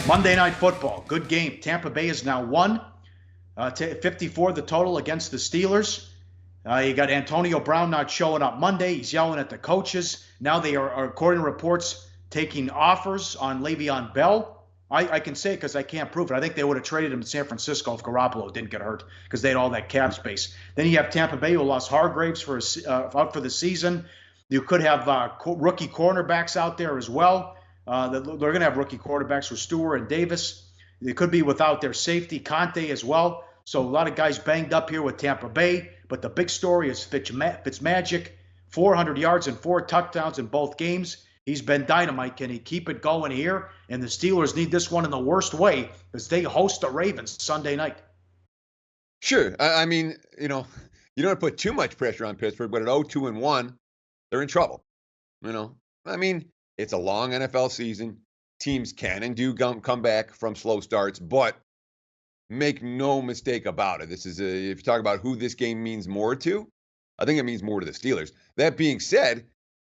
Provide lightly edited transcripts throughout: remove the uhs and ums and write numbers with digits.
Monday Night Football, good game. Tampa Bay is now 54 the total against the Steelers. You got Antonio Brown not showing up Monday. He's yelling at the coaches. Now they are, according to reports, taking offers on Le'Veon Bell. I can say it because I can't prove it. I think they would have traded him to San Francisco if Garoppolo didn't get hurt because they had all that cap space. Then you have Tampa Bay, who lost Hargraves out for the season. You could have rookie cornerbacks out there as well. They're going to have rookie quarterbacks with Stewart and Davis. They could be without their safety, Conte as well. So a lot of guys banged up here with Tampa Bay. But the big story is Fitzmagic, 400 yards and 4 touchdowns in both games. He's been dynamite. Can he keep it going here? And the Steelers need this one in the worst way because they host the Ravens Sunday night. Sure. I mean, you don't put too much pressure on Pittsburgh, but at 0-2-1, they're in trouble. I mean, it's a long NFL season. Teams can and do come back from slow starts, but make no mistake about it. If you talk about who this game means more to, I think it means more to the Steelers. That being said,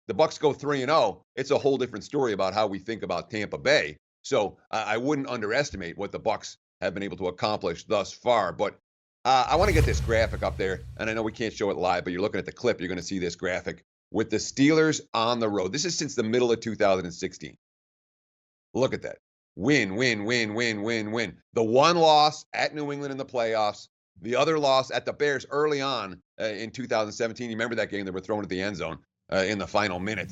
the Bucs go 3-0. It's a whole different story about how we think about Tampa Bay. So I wouldn't underestimate what the Bucs have been able to accomplish thus far. But I want to get this graphic up there, and I know we can't show it live, but you're looking at the clip, you're going to see this graphic with the Steelers on the road. This is since the middle of 2016. Look at that. Win. The one loss at New England in the playoffs, the other loss at the Bears early on in 2017. You remember that game that were thrown at the end zone in the final minute.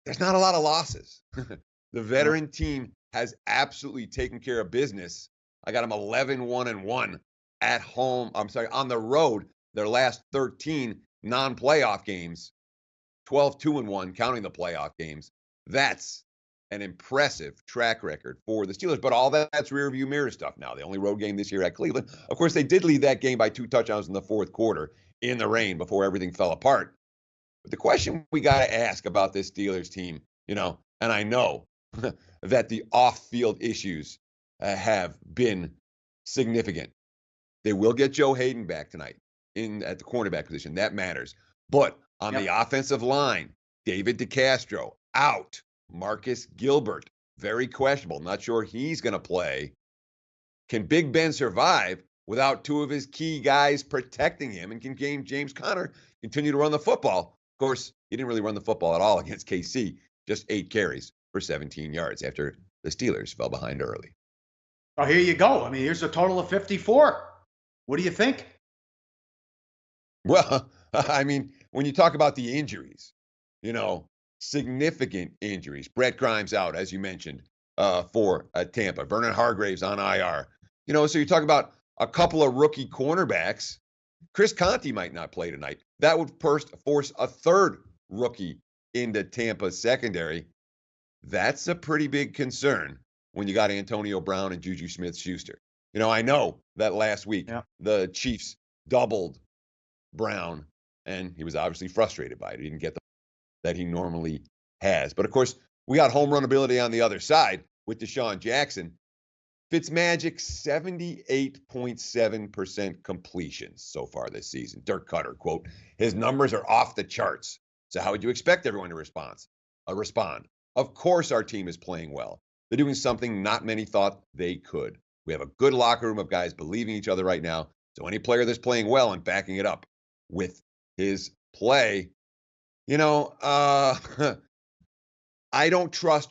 There's not a lot of losses. The veteran team has absolutely taken care of business. I got them 11-1-1 at home. On the road, their last 13 non-playoff games, 12-2-1, counting the playoff games. That's an impressive track record for the Steelers, but all that's rearview mirror stuff now. The only road game this year at Cleveland. Of course, they did lead that game by 2 touchdowns in the fourth quarter in the rain before everything fell apart. But the question we got to ask about this Steelers team, and I know that the off-field issues have been significant. They will get Joe Hayden back tonight at the cornerback position. That matters. But on the offensive line, David DeCastro out. Marcus Gilbert, very questionable. Not sure he's going to play. Can Big Ben survive without 2 of his key guys protecting him? And can James Conner continue to run the football? Of course, he didn't really run the football at all against KC. Just 8 carries for 17 yards after the Steelers fell behind early. Oh, here you go. I mean, here's a total of 54. What do you think? Well, I mean, when you talk about the injuries, significant injuries. Brett Grimes out, as you mentioned, for Tampa. Vernon Hargraves on IR. So you talk about a couple of rookie cornerbacks. Chris Conte might not play tonight. That would first force a third rookie into Tampa's secondary. That's a pretty big concern when you got Antonio Brown and Juju Smith-Schuster. I know that last week the Chiefs doubled Brown, and he was obviously frustrated by it. He didn't get the that he normally has. But, of course, we got home run ability on the other side with Deshaun Jackson. Fitzmagic, 78.7% completions so far this season. Dirk Cutter, quote, his numbers are off the charts. So how would you expect everyone to respond? Of course our team is playing well. They're doing something not many thought they could. We have a good locker room of guys believing each other right now. So any player that's playing well and backing it up with his play, I don't trust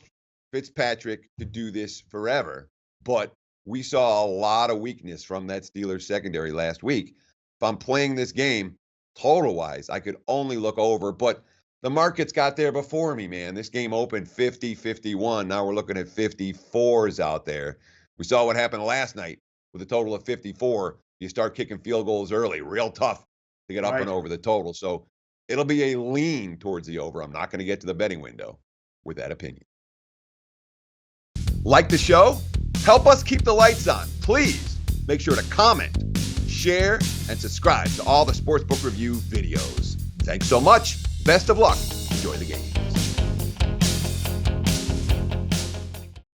Fitzpatrick to do this forever, but we saw a lot of weakness from that Steelers secondary last week. If I'm playing this game total-wise, I could only look over, but the market's got there before me, man. This game opened 50-51. Now we're looking at 54s out there. We saw what happened last night with a total of 54. You start kicking field goals early, real tough to get up and over the total. So it'll be a lean towards the over. I'm not going to get to the betting window with that opinion. Like the show? Help us keep the lights on. Please make sure to comment, share, and subscribe to all the Sportsbook Review videos. Thanks so much. Best of luck. Enjoy the games.